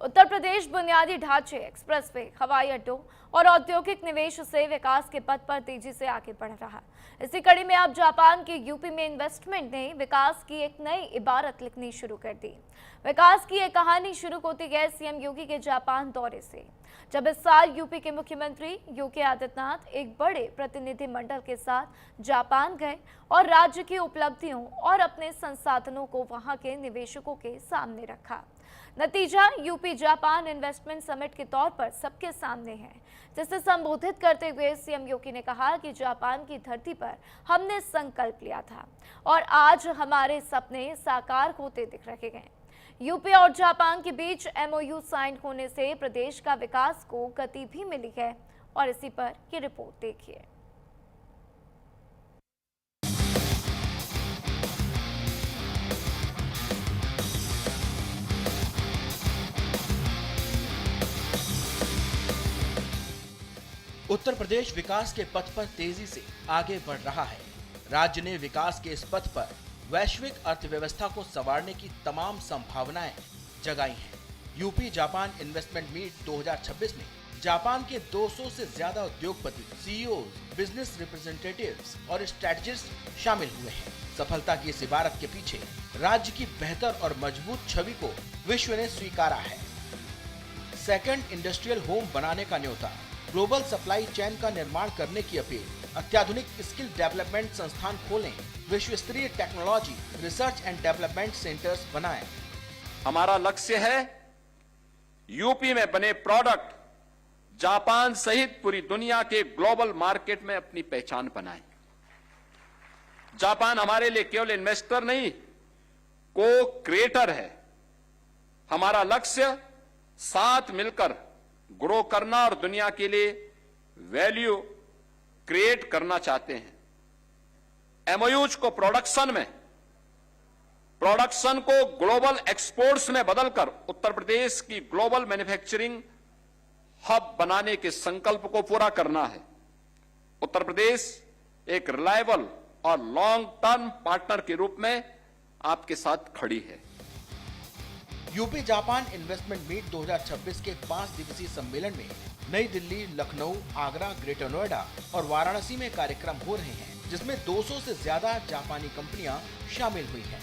उत्तर प्रदेश बुनियादी ढांचे, एक्सप्रेसवे, हवाई अड्डों और औद्योगिक निवेश से विकास के पथ पर तेजी से आगे बढ़ रहा। इसी कड़ी में अब जापान के यूपी में इन्वेस्टमेंट ने विकास की एक नई इबारत लिखनी शुरू कर दी। विकास की यह कहानी शुरू होती है सीएम योगी के जापान दौरे से, जब इस साल यूपी के मुख्यमंत्री योगी आदित्यनाथ एक बड़े प्रतिनिधिमंडल के साथ जापान गए और राज्य की उपलब्धियों और अपने संसाधनों को वहां के निवेशकों के सामने रखा। नतीजा यूपी जापान इन्वेस्टमेंट समिट के तौर पर सबके सामने है, जिसे संबोधित करते हुए सीएम योगी ने कहा कि जापान की धरती पर हमने संकल्प लिया था और आज हमारे सपने साकार होते दिख रहे हैं। यूपी और जापान के बीच एमओयू साइन होने से प्रदेश का विकास को गति भी मिली है और इसी पर की रिपोर्ट देखिए। उत्तर प्रदेश विकास के पथ पर तेजी से आगे बढ़ रहा है। राज्य ने विकास के इस पथ पर वैश्विक अर्थव्यवस्था को संवारने की तमाम संभावनाएं जगाई हैं। यूपी जापान इन्वेस्टमेंट मीट 2026 में जापान के 200 से ज्यादा उद्योगपति, सीईओज, बिजनेस रिप्रेजेंटेटिव्स और स्ट्रेटजिस्ट शामिल हुए हैं। सफलता की इस इबारत के पीछे राज्य की बेहतर और मजबूत छवि को विश्व ने स्वीकारा है। सेकंड इंडस्ट्रियल होम बनाने का न्योता, ग्लोबल सप्लाई चेन का निर्माण करने की अपील, अत्याधुनिक स्किल डेवलपमेंट संस्थान खोलें, विश्व स्तरीय technology research and development centres बनाएं। हमारा लक्ष्य है यूपी में बने प्रोडक्ट जापान सहित पूरी दुनिया के ग्लोबल मार्केट में अपनी पहचान बनाए। जापान हमारे लिए केवल इन्वेस्टर नहीं, को क्रिएटर है। हमारा लक्ष्य साथ मिलकर ग्रो करना और दुनिया के लिए वैल्यू क्रिएट करना चाहते हैं। एमओयूज को प्रोडक्शन को ग्लोबल एक्सपोर्ट्स में बदलकर उत्तर प्रदेश की ग्लोबल मैन्युफैक्चरिंग हब बनाने के संकल्प को पूरा करना है। उत्तर प्रदेश एक रिलायबल और लॉन्ग टर्म पार्टनर के रूप में आपके साथ खड़ी है। यूपी जापान इन्वेस्टमेंट मीट 2026 के 5 दिवसीय सम्मेलन में नई दिल्ली, लखनऊ, आगरा, ग्रेटर नोएडा और वाराणसी में कार्यक्रम हो रहे हैं, जिसमें 200 से ज्यादा जापानी कंपनियां शामिल हुई हैं।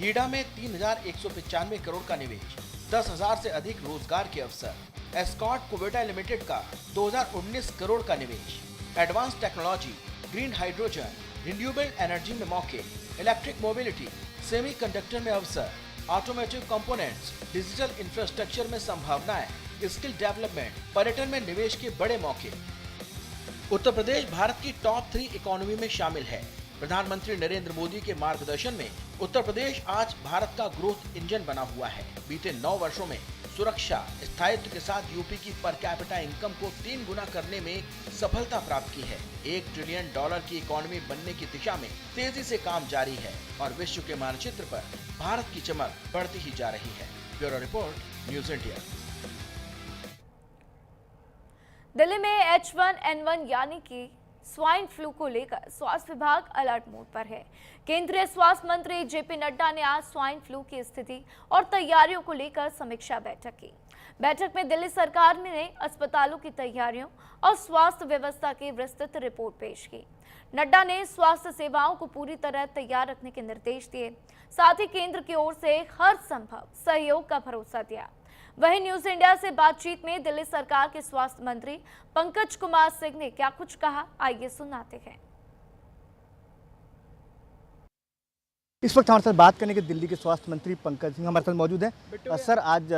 गीडा में 3,195 करोड़ का निवेश, 10,000 से अधिक रोजगार के अवसर। एस्कॉर्ट कुवेटा लिमिटेड का 2019 करोड़ का निवेश। Advance technology, green hydrogen, renewable energy में मौके, इलेक्ट्रिक मोबिलिटी, सेमीकंडक्टर में अवसर, ऑटोमोटिव कंपोनेंट्स, डिजिटल इंफ्रास्ट्रक्चर में संभावनाएं, स्किल डेवलपमेंट, पर्यटन में निवेश के बड़े मौके। उत्तर प्रदेश भारत की टॉप 3 इकोनॉमी में शामिल है। प्रधानमंत्री नरेंद्र मोदी के मार्गदर्शन में उत्तर प्रदेश आज भारत का ग्रोथ इंजन बना हुआ है। बीते 9 वर्षों में सुरक्षा, स्थायित्व के साथ यूपी की पर कैपिटा इनकम को 3 गुना करने में सफलता प्राप्त की है। $1 ट्रिलियन की इकोनॉमी बनने की दिशा में तेजी से काम जारी है और विश्व के मानचित्र पर भारत की चमक बढ़ती ही जा रही है। Bureau report, news India. Delhi में H1N1 यानी कि स्वाइन फ्लू को लेकर स्वास्थ्य विभाग अलर्ट मोड पर है। केंद्रीय स्वास्थ्य मंत्री जेपी नड्डा ने आज स्वाइन फ्लू की स्थिति और तैयारियों को लेकर समीक्षा बैठक की। बैठक में दिल्ली सरकार ने अस्पतालों की तैयारियों और स्वास्थ्य व्यवस्था की विस्तृत रिपोर्ट पेश की। नड्डा ने स्वास्थ्य सेवाओं को पूरी तरह तैयार रखने के निर्देश दिए, साथ ही केंद्र की ओर से हर संभव सहयोग का भरोसा दिया। वहीं न्यूज इंडिया से बातचीत में दिल्ली सरकार के स्वास्थ्य मंत्री पंकज कुमार सिंह ने क्या कुछ कहा, आइए सुनाते हैं। इस वक्त हमारे साथ बात करने के दिल्ली के स्वास्थ्य मंत्री पंकज सिंह हमारे साथ मौजूद हैं। सर, आज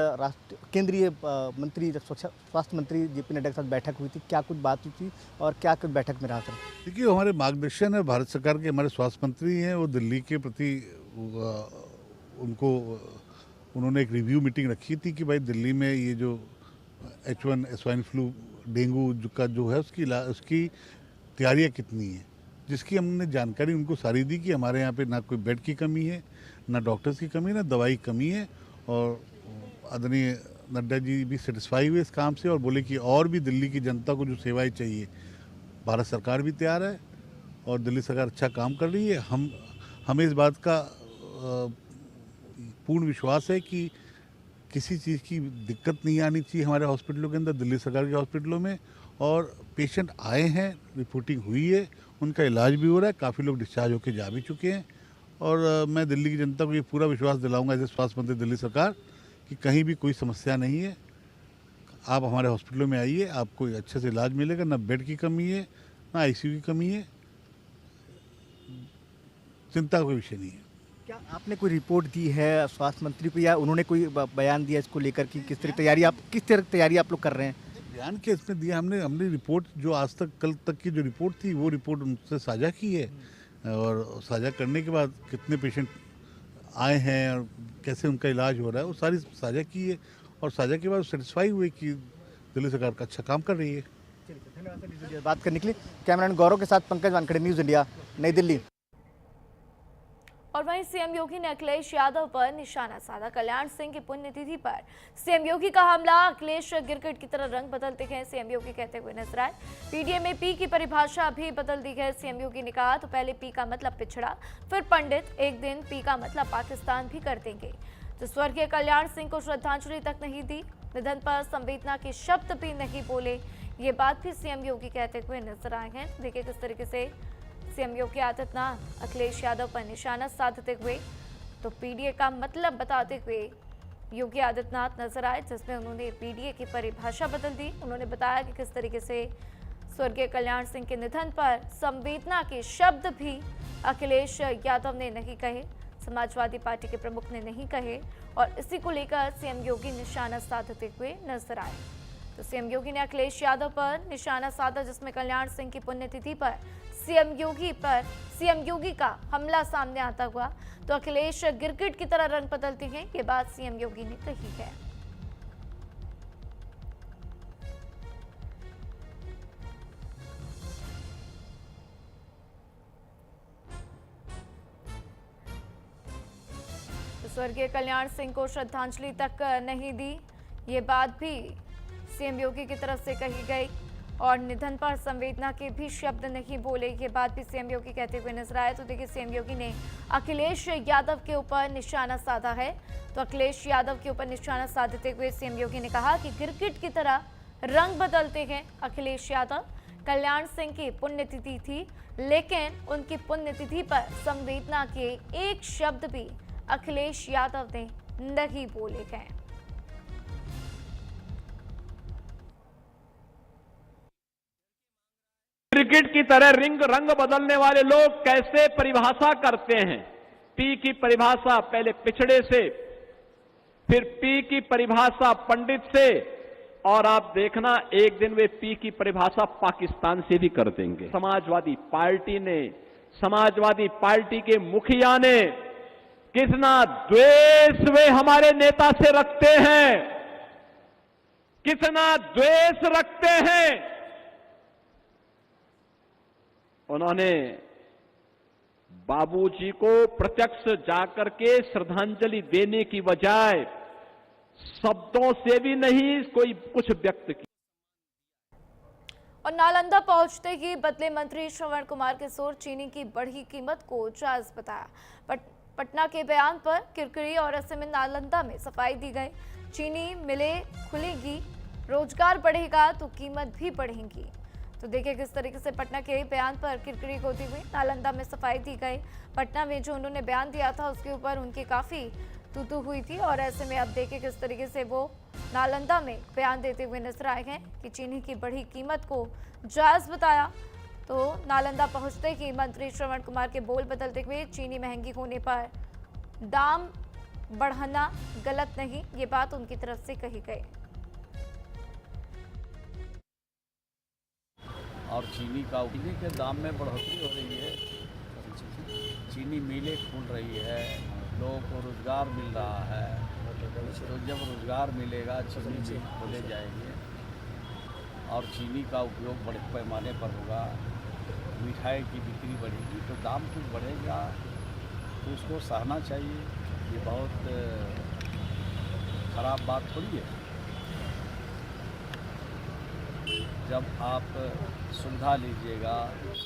केंद्रीय मंत्री स्वास्थ्य मंत्री जेपी नड्डा के साथ बैठक हुई थी, क्या कुछ बात हुई थी और क्या कुछ बैठक में रहा? सर देखिए, हमारे मार्गदर्शन है भारत सरकार के, हमारे स्वास्थ्य मंत्री हैं, वो दिल्ली के प्रति उन्होंने एक रिव्यू मीटिंग रखी थी कि भाई दिल्ली में ये जो H1 स्वाइन फ्लू डेंगू का जो है उसकी तैयारियां कितनी हैं, जिसकी हमने जानकारी उनको सारी दी कि हमारे यहाँ पे ना कोई बेड की कमी है, ना डॉक्टर्स की कमी है, ना दवाई की कमी है और आदरणीय नड्डा जी भी सेटिस्फाई हुए इस काम से और बोले कि और भी दिल्ली की जनता को जो सेवाएं चाहिए भारत सरकार भी तैयार है और दिल्ली सरकार अच्छा काम कर रही है। हमें इस बात का पूर्ण विश्वास है कि किसी चीज़ की दिक्कत नहीं आनी चाहिए हमारे हॉस्पिटलों के अंदर, दिल्ली सरकार के हॉस्पिटलों में। और पेशेंट आए हैं, रिपोर्टिंग हुई है, उनका इलाज भी हो रहा है, काफ़ी लोग डिस्चार्ज होकर जा भी चुके हैं। और मैं दिल्ली की जनता को ये पूरा विश्वास दिलाऊंगा एज ए स्वास्थ्य मंत्री दिल्ली सरकार कि कहीं भी कोई समस्या नहीं है। आप हमारे हॉस्पिटलों में आइए, आपको अच्छे से इलाज मिलेगा, ना बेड की कमी है ना आईसीयू की कमी है, चिंता का कोई विषय नहीं है। क्या आपने कोई रिपोर्ट दी है स्वास्थ्य मंत्री को या उन्होंने कोई बयान दिया इसको लेकर कि किस तरह तैयारी आप लोग कर रहे हैं? बयान के इसमें दिया हमने रिपोर्ट जो आज तक कल तक की जो रिपोर्ट थी वो रिपोर्ट उनसे साझा की है और साझा करने के बाद कितने पेशेंट आए हैं और कैसे उनका इलाज हो रहा है वो सारी साझा की है और साझा के बाद सेटिस्फाई हुए कि दिल्ली सरकार का अच्छा काम कर रही है। धन्यवाद सर बात करने के लिए। कैमरामैन गौरव के साथ पंकज वानखेड़े, न्यूज़ इंडिया, नई दिल्ली। और वहीं सीएम योगी ने अखिलेश यादव पर निशाना साधा। कल्याण सिंह की पुण्यतिथि पर सीएम योगी का हमला, अखिलेश गिरगिट की तरह रंग बदलते गए सीएम योगी कहते हुए नजर आए। पीडीए में पी की परिभाषा भी बदल दी गई। सीएम योगी ने कहा तो पहले पी का मतलब पिछड़ा, फिर पंडित, एक दिन पी का मतलब पाकिस्तान भी कर देंगे। तो स्वर्गीय कल्याण सिंह को श्रद्धांजलि तक नहीं दी, निधन पर संवेदना के शब्द भी नहीं बोले, ये बात भी सीएम योगी कहते हुए नजर आए हैं। देखिए किस तरीके से सीएम योगी आदित्यनाथ अखिलेश यादव पर निशाना साधते हुए तो पीडीए का मतलब बताते हुए योगी आदित्यनाथ नजर आए, जिसमें उन्होंने पीडीए की परिभाषा बदल दी। उन्होंने बताया कि किस तरीके से स्वर्गीय कल्याण सिंह के निधन पर संवेदना के शब्द भी अखिलेश यादव ने नहीं कहे, समाजवादी पार्टी के प्रमुख ने नहीं कहे और इसी को लेकर सीएम योगी निशाना साधते हुए नजर आए। तो सीएम योगी ने अखिलेश यादव पर निशाना साधा, जिसमें कल्याण सिंह की पुण्यतिथि पर सीएम योगी का हमला सामने आता हुआ तो अखिलेश गिरगिट की तरह रंग बदलते हैं, ये बात सीएम योगी ने कही है। तो स्वर्गीय कल्याण सिंह को श्रद्धांजलि तक नहीं दी, ये बात भी सीएम योगी की तरफ से कही गई और निधन पर संवेदना के भी शब्द नहीं बोले, ये बात भी सीएम योगी कहते हुए नजर आए। तो देखिए सीएम योगी ने अखिलेश यादव के ऊपर निशाना साधा है। तो अखिलेश यादव के ऊपर निशाना साधते हुए सीएम योगी ने कहा कि गिरगिट की तरह रंग बदलते हैं अखिलेश यादव। कल्याण सिंह की पुण्यतिथि थी, लेकिन उनकी पुण्यतिथि पर संवेदना के एक शब्द भी अखिलेश यादव ने नहीं बोले हैं। क्रिकेट की तरह रंग बदलने वाले लोग कैसे परिभाषा करते हैं। पी की परिभाषा पहले पिछड़े से, फिर पी की परिभाषा पंडित से और आप देखना एक दिन वे पी की परिभाषा पाकिस्तान से भी कर देंगे। समाजवादी पार्टी के मुखिया ने कितना द्वेष वे हमारे नेता से रखते हैं, कितना द्वेष रखते हैं। उन्होंने बाबूजी को प्रत्यक्ष जाकर के श्रद्धांजलि देने की बजाय शब्दों से भी नहीं कोई कुछ व्यक्त किया। और नालंदा पहुंचते ही बदले मंत्री श्रवण कुमार किशोर चीनी की बढ़ी कीमत को जायज बताया। पटना के बयान पर किरकिरी और ऐसे में नालंदा में सफाई दी गई। चीनी मिलें खुलेगी, रोजगार बढ़ेगा तो कीमत भी बढ़ेगी। तो देखिए किस तरीके से पटना के बयान पर किरकिरी होती हुई नालंदा में सफाई दी गई। पटना में जो उन्होंने बयान दिया था उसके ऊपर उनकी काफ़ी तू हुई थी और ऐसे में अब देखिए किस तरीके से वो नालंदा में बयान देते हुए नजर आए हैं कि चीनी की बढ़ी कीमत को जायज़ बताया। तो नालंदा पहुंचते ही मंत्री श्रवण कुमार के बोल बदलते हुए चीनी महंगी होने पर दाम बढ़ाना गलत नहीं, ये बात उनकी तरफ से कही गई। और चीनी के दाम में बढ़ोतरी हो रही है, चीनी मिलें खुल रही है, लोगों को रोज़गार मिल रहा है। तो जब रोज़गार मिलेगा चीनी मिल खोले जाएंगे और चीनी का उपयोग बड़े पैमाने पर होगा, मिठाई की बिक्री बढ़ेगी तो दाम कुछ बढ़ेगा, तो उसको सहना चाहिए। ये बहुत खराब बात थोड़ी है। जब आप सुविधा लीजिएगा,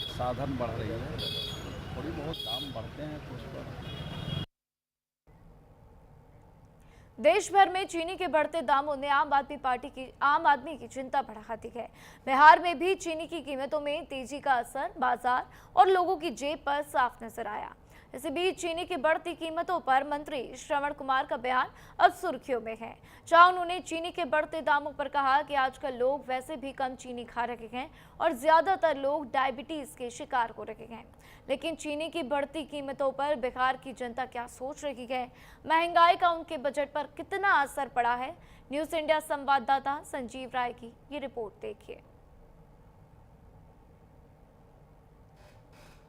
साधन बढ़ रही है, थोड़ी बहुत दाम बढ़ते हैं कुछ पर। देश भर में चीनी के बढ़ते दामों ने आम आदमी की चिंता बढ़ा दी है। बिहार में भी चीनी की कीमतों में तेजी का असर बाजार और लोगों की जेब पर साफ नजर आया। इसी बीच चीनी की बढ़ती कीमतों पर मंत्री श्रवण कुमार का बयान अब सुर्खियों में है, जहां उन्होंने चीनी के बढ़ते दामों पर कहा कि आजकल लोग वैसे भी कम चीनी खा रहे हैं और ज्यादातर लोग डायबिटीज के शिकार हो रहे हैं। लेकिन चीनी की बढ़ती कीमतों पर बिहार की जनता क्या सोच रही है, महंगाई का उनके बजट पर कितना असर पड़ा है, न्यूज इंडिया संवाददाता संजीव राय की ये रिपोर्ट देखिए।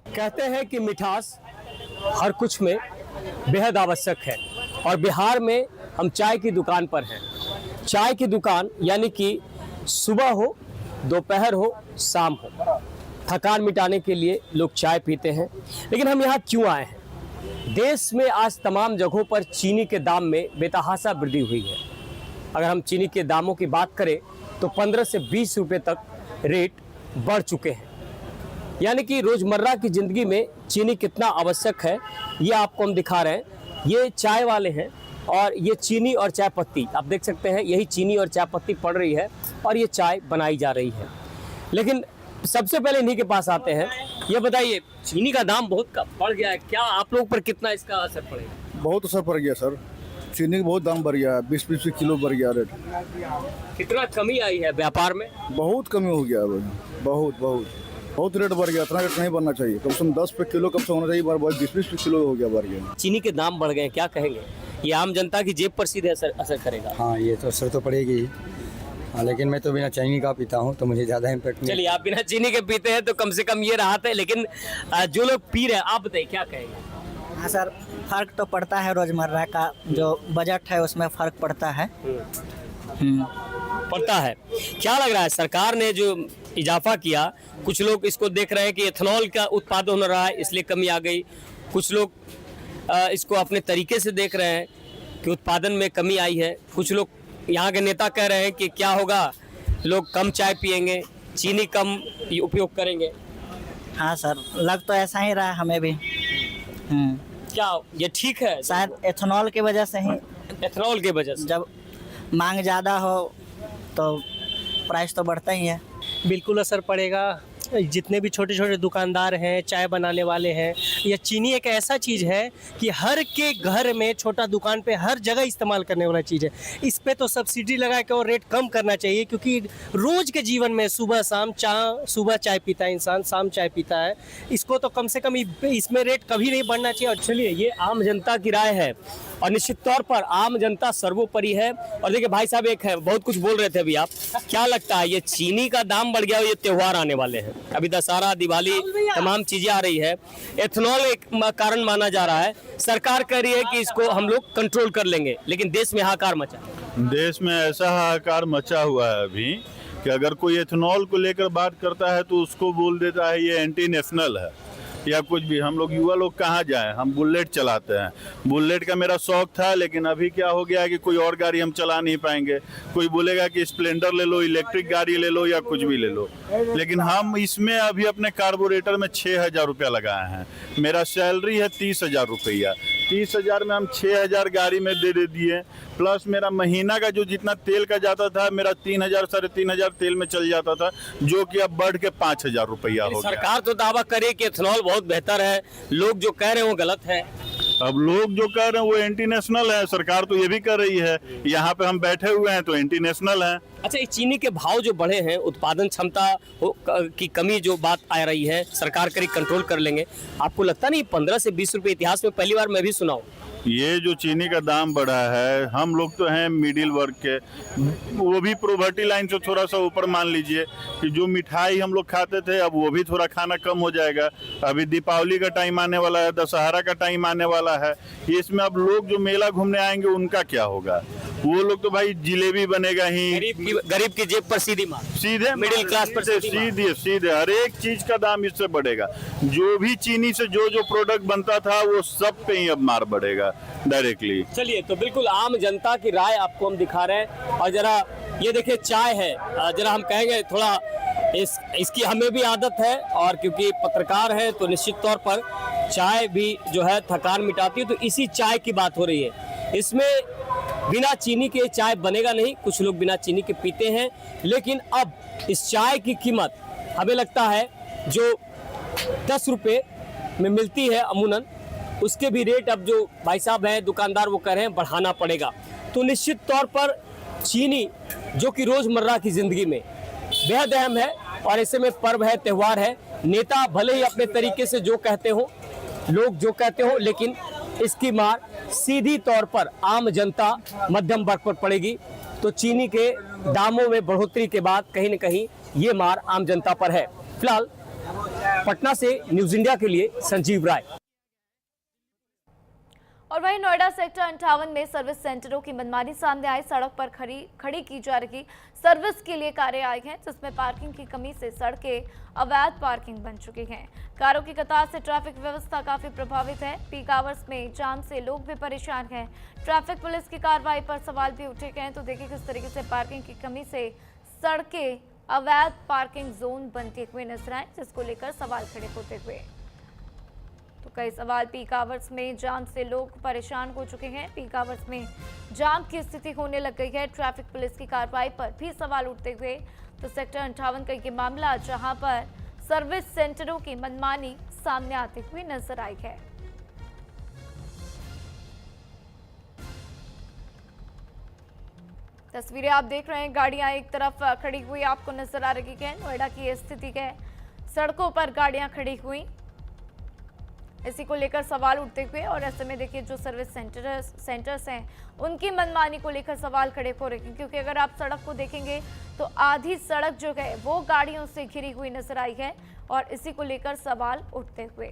कहते हैं कि मिठास हर कुछ में बेहद आवश्यक है और बिहार में हम चाय की दुकान पर हैं। चाय की दुकान यानी कि सुबह हो, दोपहर हो, शाम हो, थकान मिटाने के लिए लोग चाय पीते हैं। लेकिन हम यहाँ क्यों आए हैं? देश में आज तमाम जगहों पर चीनी के दाम में बेतहाशा वृद्धि हुई है। अगर हम चीनी के दामों की बात करें तो 15 से 20 रुपये तक रेट बढ़ चुके हैं। यानी कि रोज़मर्रा की ज़िंदगी में चीनी कितना आवश्यक है ये आपको हम दिखा रहे हैं। ये चाय वाले हैं और ये चीनी और चाय पत्ती आप देख सकते हैं, यही चीनी और चाय पत्ती पड़ रही है और ये चाय बनाई जा रही है। लेकिन सबसे पहले इन्हीं के पास आते हैं। ये बताइए, चीनी का दाम बहुत बढ़ गया है, क्या आप लोग पर कितना इसका असर पड़ेगा? बहुत असर पड़ गया सर, चीनी का बहुत दाम बढ़ गया है, 20-20 किलो बढ़ गया रेट। कितना कमी आई है व्यापार में? बहुत कमी हो गया है, बहुत रेट बढ़ गया। इतना रेट नहीं बढ़ना चाहिए, कम से कम 10 रुपये किलो कम से होना चाहिए, 20-20 किलो हो गया बढ़ गया। चीनी के दाम बढ़ गए, क्या कहेंगे? ये आम जनता की जेब पर सीधे असर करेगा? हाँ, ये तो असर तो पड़ेगी। हाँ, लेकिन मैं तो बिना चीनी का पीता हूँ तो मुझे ज़्यादा इम्पैक्ट नहीं। चलिए, आप बिना चीनी के पीते हैं तो कम से कम ये राहत है। लेकिन जो लोग पी रहे हैं, आप बताइए क्या कहेंगे? हाँ सर, फर्क तो पड़ता है, रोजमर्रा का जो बजट है उसमें फर्क पड़ता है। पड़ता है। क्या लग रहा है, सरकार ने जो इजाफा किया, कुछ लोग इसको देख रहे हैं कि एथेनॉल का उत्पादन हो रहा है इसलिए कमी आ गई, कुछ लोग इसको अपने तरीके से देख रहे हैं कि उत्पादन में कमी आई है, कुछ लोग यहाँ के नेता कह रहे हैं कि क्या होगा, लोग कम चाय पिएंगे, चीनी कम उपयोग करेंगे। हाँ सर, लग तो ऐसा ही रहा है हमें भी। क्या ये ठीक है? शायद एथेनॉल की वजह से ही। एथेनॉल की वजह से जब मांग ज़्यादा हो तो प्राइस तो बढ़ता ही है। बिल्कुल असर पड़ेगा। जितने भी छोटे छोटे दुकानदार हैं, चाय बनाने वाले हैं, या चीनी एक ऐसा चीज़ है कि हर के घर में, छोटा दुकान पे हर जगह इस्तेमाल करने वाला चीज़ है। इस पे तो सब्सिडी लगा के और रेट कम करना चाहिए, क्योंकि रोज़ के जीवन में सुबह चाय पीता है इंसान, शाम चाय पीता है, इसको तो कम से कम इसमें रेट कभी नहीं बढ़ना चाहिए। और चलिए, ये आम जनता की राय है और निश्चित तौर पर आम जनता सर्वोपरि है। और देखिए भाई साहब एक है, बहुत कुछ बोल रहे थे अभी आप, क्या लगता है ये चीनी का दाम बढ़ गया, ये त्योहार आने वाले हैं, अभी दशहरा, दिवाली, तमाम चीजें आ रही है, एथेनॉल एक कारण माना जा रहा है, सरकार कह रही है कि इसको हम लोग कंट्रोल कर लेंगे, लेकिन देश में हाहाकार मचा। देश में ऐसा हाहाकार मचा हुआ है अभी कि अगर कोई एथेनॉल को लेकर बात करता है तो उसको बोल देता है ये एंटी नेशनल है या कुछ भी। हम लोग युवा लोग कहाँ जाएं, हम बुलेट चलाते हैं, बुलेट का मेरा शौक था, लेकिन अभी क्या हो गया है कि कोई और गाड़ी हम चला नहीं पाएंगे। कोई बोलेगा कि स्प्लेंडर ले लो, इलेक्ट्रिक गाड़ी ले लो या कुछ भी ले लो, लेकिन हम इसमें अभी अपने कार्बोरेटर में 6,000 रुपया लगाए हैं। मेरा सैलरी है 30,000 रुपया, 30,000 में हम 6,000 गाड़ी में दे दिए, प्लस मेरा महीना का जो जितना तेल का जाता था मेरा 3,000 साढ़े 3,000 तेल में चल जाता था, जो कि अब बढ़ के 5,000 रुपया हो गया। सरकार तो दावा करे कि एथेनॉल बहुत बेहतर है, लोग जो कह रहे हैं वो गलत है। अब लोग जो कह रहे हैं वो एंटी नेशनल है, सरकार तो ये भी कर रही है, यहाँ पे हम बैठे हुए हैं तो एंटी नेशनल है। अच्छा, ये चीनी के भाव जो बढ़े हैं, उत्पादन क्षमता की कमी जो बात आ रही है, सरकार करीब कंट्रोल कर लेंगे, आपको लगता नहीं 15 से 20 रुपये इतिहास में पहली बार मैं भी सुना हूँ? ये जो चीनी का दाम बढ़ा है, हम लोग तो हैं मिडिल वर्ग के, वो भी पॉवर्टी लाइन से थोड़ा सा ऊपर, मान लीजिए कि जो मिठाई हम लोग खाते थे अब वो भी थोड़ा खाना कम हो जाएगा। अभी दीपावली का टाइम आने वाला है, दशहरा का टाइम आने वाला है, इसमें अब लोग जो मेला घूमने आएंगे उनका क्या होगा, वो लोग तो भाई जिलेबी बनेगा ही, गरीब की जेब पर सीधी मार, सीधे मिडिल क्लास पर सीधे हर एक चीज का दाम इससे बढ़ेगा। जो भी चीनी से जो प्रोडक्ट बनता था वो सब पे ही अब मार बढ़ेगा डायरेक्टली। चलिए, तो बिल्कुल आम जनता की राय आपको हम दिखा रहे हैं। और जरा ये देखिए चाय है, जरा हम कहेंगे थोड़ा इसकी हमें भी आदत है, और क्योंकि पत्रकार है तो निश्चित तौर पर चाय भी जो है थकान मिटाती है। तो इसी चाय की बात हो रही है। इसमें बिना चीनी के चाय बनेगा नहीं, कुछ लोग बिना चीनी के पीते हैं, लेकिन अब इस चाय की कीमत हमें लगता है जो 10 रुपये में मिलती है अमूनन, उसके भी रेट अब जो भाई साहब हैं दुकानदार वो कह रहे हैं बढ़ाना पड़ेगा। तो निश्चित तौर पर चीनी जो कि रोजमर्रा की जिंदगी में बेहद अहम है, और ऐसे में पर्व है, त्यौहार है, नेता भले ही अपने तरीके से जो कहते हो, लोग जो कहते हो, लेकिन इसकी मार सीधी तौर पर आम जनता मध्यम वर्ग पर पड़ेगी। तो चीनी के दामों में बढ़ोतरी के बाद कहीं न कहीं ये मार आम जनता पर है। फिलहाल पटना से न्यूज इंडिया के लिए संजीव राय। और वहीं नोएडा सेक्टर 58 में सर्विस सेंटरों की मनमानी सामने आई। सड़क पर खड़ी की जा रही सर्विस के लिए कारें आई हैं, जिसमें पार्किंग की कमी से सड़कें अवैध पार्किंग बन चुकी हैं। कारों की कतार से ट्रैफिक व्यवस्था काफी प्रभावित है। पीक आवर्स में जाम से लोग भी परेशान हैं। ट्रैफिक पुलिस की कार्रवाई पर सवाल भी उठे गए। तो देखिए किस तरीके से पार्किंग की कमी से सड़कें अवैध पार्किंग जोन बनते हुए नजर आए, जिसको लेकर सवाल खड़े होते हुए। तो कई सवाल, पीक आवर्स में जाम से लोग परेशान हो चुके हैं। पीक आवर्स में जाम की स्थिति होने लग गई है। ट्रैफिक पुलिस की कार्रवाई पर भी सवाल उठते हुए तो सेक्टर 58 का ये मामला, जहां पर सर्विस सेंटरों की मनमानी सामने आती हुई नजर आई है। तस्वीरें आप देख रहे हैं, गाड़ियां एक तरफ खड़ी हुई आपको नजर आ रही है। नोएडा की ये स्थिति है, सड़कों पर गाड़ियां खड़ी हुई, इसी को लेकर सवाल उठते हुए। और ऐसे में देखिए जो सर्विस सेंटर्स हैं उनकी मनमानी को लेकर सवाल खड़े हो रहे हैं, क्योंकि अगर आप सड़क को देखेंगे तो आधी सड़क जो है वो गाड़ियों से घिरी हुई नजर आई है, और इसी को लेकर सवाल उठते हुए।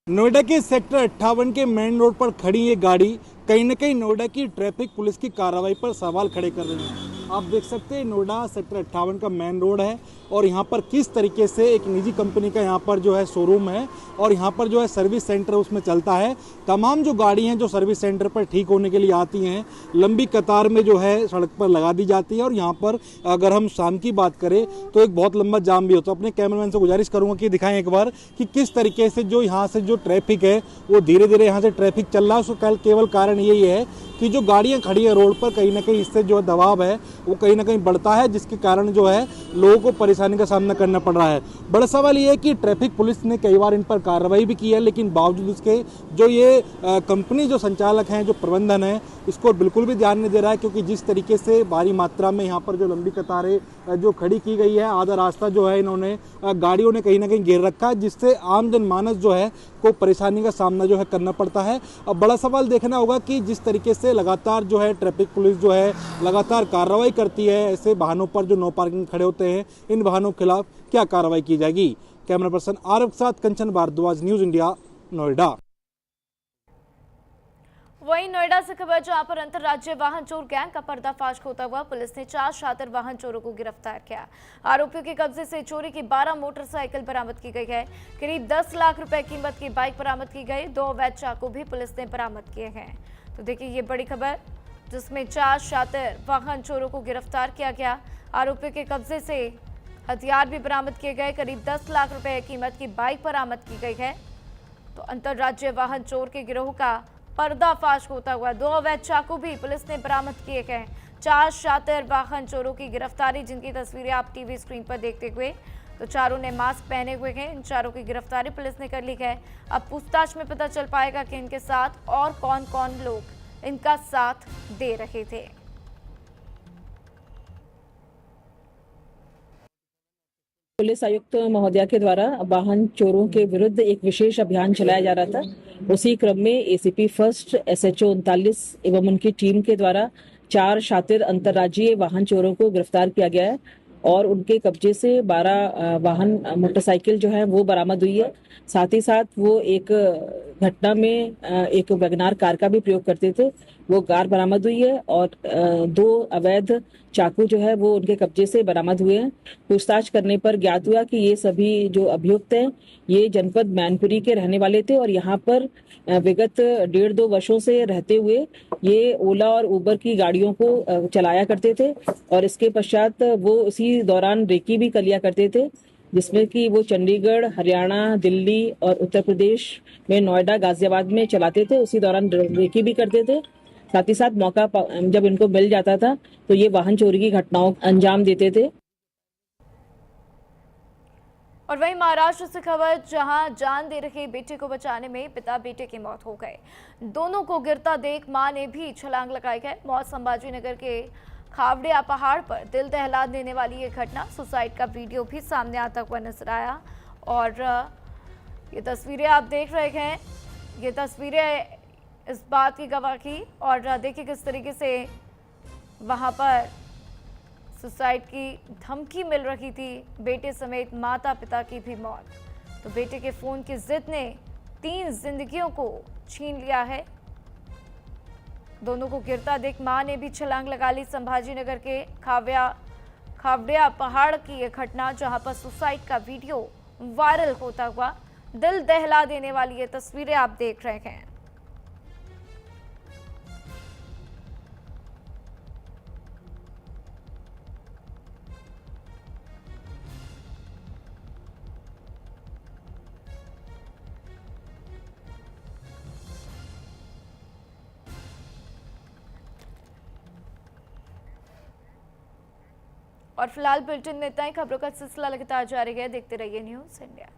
नोएडा के सेक्टर 58 के मेन रोड पर खड़ी ये गाड़ी कहीं न कहीं नोएडा की ट्रैफिक पुलिस की कार्रवाई पर सवाल खड़े कर रही है। आप देख सकते हैं नोएडा सेक्टर 58 का मेन रोड है, और यहाँ पर किस तरीके से एक निजी कंपनी का यहाँ पर जो है शोरूम है, और यहाँ पर जो है सर्विस सेंटर उसमें चलता है। तमाम जो गाड़ी हैं जो सर्विस सेंटर पर ठीक होने के लिए आती हैं, लंबी कतार में जो है सड़क पर लगा दी जाती है। और यहाँ पर अगर हम शाम की बात करें तो एक बहुत लंबा जाम भी होता है। अपने कैमरामैन से गुजारिश करूँगा कि दिखाएं एक बार कि किस तरीके से जो यहाँ से जो ट्रैफिक है वो धीरे धीरे यहाँ से ट्रैफिक चल रहा है। उसका केवल कारण यही है कि जो गाड़ियां खड़ी है रोड पर, कहीं ना कहीं इससे जो दबाव है वो कहीं ना कहीं बढ़ता है, जिसके कारण जो है लोगों को परेशानी का सामना करना पड़ रहा है। बड़ा सवाल ये है कि ट्रैफिक पुलिस ने कई बार इन पर कार्रवाई भी की है, लेकिन बावजूद इसके जो ये कंपनी जो संचालक हैं, जो प्रबंधन है, इसको बिल्कुल भी ध्यान नहीं दे रहा है। क्योंकि जिस तरीके से भारी मात्रा में यहाँ पर जो लंबी कतारें जो खड़ी की गई है, आधा रास्ता जो है इन्होंने गाड़ियों ने कहीं ना कहीं घेर रखा है, जिससे आम जनमानस जो है को परेशानी का सामना जो है करना पड़ता है। अब बड़ा सवाल देखना होगा कि जिस तरीके से लगातार जो है ट्रैफिक पुलिस जो है लगातार कार्रवाई करती है, ऐसे वाहनों पर जो नो पार्किंग खड़े होते हैं, इन वाहनों के खिलाफ क्या कार्रवाई की जाएगी। कैमरा पर्सन आरव के साथ कंचन भारद्वाज, न्यूज इंडिया, नोएडा। वहीं नोएडा से खबर, जहां पर अंतर्राज्यीय वाहन चोर गैंग का पर्दाफाश होता हुआ पुलिस ने 4 शातिर वाहन चोरों को गिरफ्तार किया। आरोपियों के कब्जे से चोरी की 12 मोटरसाइकिल बरामद की गई है। करीब 10 लाख रुपए कीमत की बाइक बरामद की गई। 2 अवैध चाकू भी पुलिस ने बरामद किए हैं। तो देखिए ये बड़ी खबर, जिसमें 4 शातिर वाहन चोरों को गिरफ्तार किया गया। आरोपियों के कब्जे से हथियार भी बरामद किए गए। करीब 10 लाख रुपए कीमत की बाइक बरामद की गई है। तो अंतर्राज्यीय वाहन चोर के गिरोह का पर्दाफाश होता हुआ 2 अवैध चाकू भी पुलिस ने बरामद किए गए। 4 शातिर वाहन चोरों की गिरफ्तारी, जिनकी तस्वीरें आप टीवी स्क्रीन पर देखते हुए। तो चारों ने मास्क पहने हुए हैं। इन चारों की गिरफ्तारी पुलिस ने कर ली है। अब पूछताछ में पता चल पाएगा कि इनके साथ और कौन कौन लोग इनका साथ दे रहे थे। पुलिस आयुक्त महोदया के द्वारा वाहन चोरों के विरुद्ध एक विशेष अभियान चलाया जा रहा था। उसी क्रम में एसीपी फर्स्ट SHO 39 एवं उनकी टीम के द्वारा 4 शातिर अंतर्राज्यीय वाहन चोरों को गिरफ्तार किया गया है, और उनके कब्जे से 12 वाहन मोटरसाइकिल जो है वो बरामद हुई है। साथ ही साथ वो एक घटना में एक वैगनार कार का भी प्रयोग करते थे, वो कार बरामद हुई है और 2 अवैध चाकू जो है वो उनके कब्जे से बरामद हुए हैं। पूछताछ करने पर ज्ञात हुआ कि ये सभी जो अभियुक्त हैं ये जनपद मैनपुरी के रहने वाले थे और यहाँ पर विगत 1.5-2 वर्षों से रहते हुए ये ओला और उबर की गाड़ियों को चलाया करते थे और इसके पश्चात वो उसी दौरान रेकी भी कर लिया करते थे, जिसमें कि वो चंडीगढ़, हरियाणा, दिल्ली और उत्तर प्रदेश में नोएडा, गाजियाबाद में चलाते थे। उसी दौरान रेकी भी करते थे। साथ ही साथ मौका जब इनको मिल जाता था तो ये वाहन चोरी की घटनाओं अंजाम देते थे। और वहीं महाराष्ट्र से खबर, जहां जान दे रहे बेटे को बचाने में पिता बेटे की मौत हो गई। दोनों को गिरता देख मां ने भी छलांग लगाई है। मौत संभाजी नगर के खावड़िया पहाड़ पर दिल दहला देने वाली ये घटना। सुसाइड का वीडियो भी सामने आता हुआ नजर आया और ये तस्वीरें आप देख रहे हैं। ये तस्वीरें इस बात की गवाह की और देखिए किस तरीके से वहां पर सुसाइड की धमकी मिल रही थी। बेटे समेत माता पिता की भी मौत। तो बेटे के फोन की जिद ने 3 जिंदगियों को छीन लिया है। दोनों को गिरता देख मां ने भी छलांग लगा ली। संभाजी नगर के खावड़िया पहाड़ की यह घटना, जहां पर सुसाइड का वीडियो वायरल होता हुआ दिल दहला देने वाली ये तस्वीरें आप देख रहे हैं। और फिलहाल बुलेटिन में इतना ही। खबरों का सिलसिला लगातार जारी है। देखते रहिए न्यूज़ इंडिया।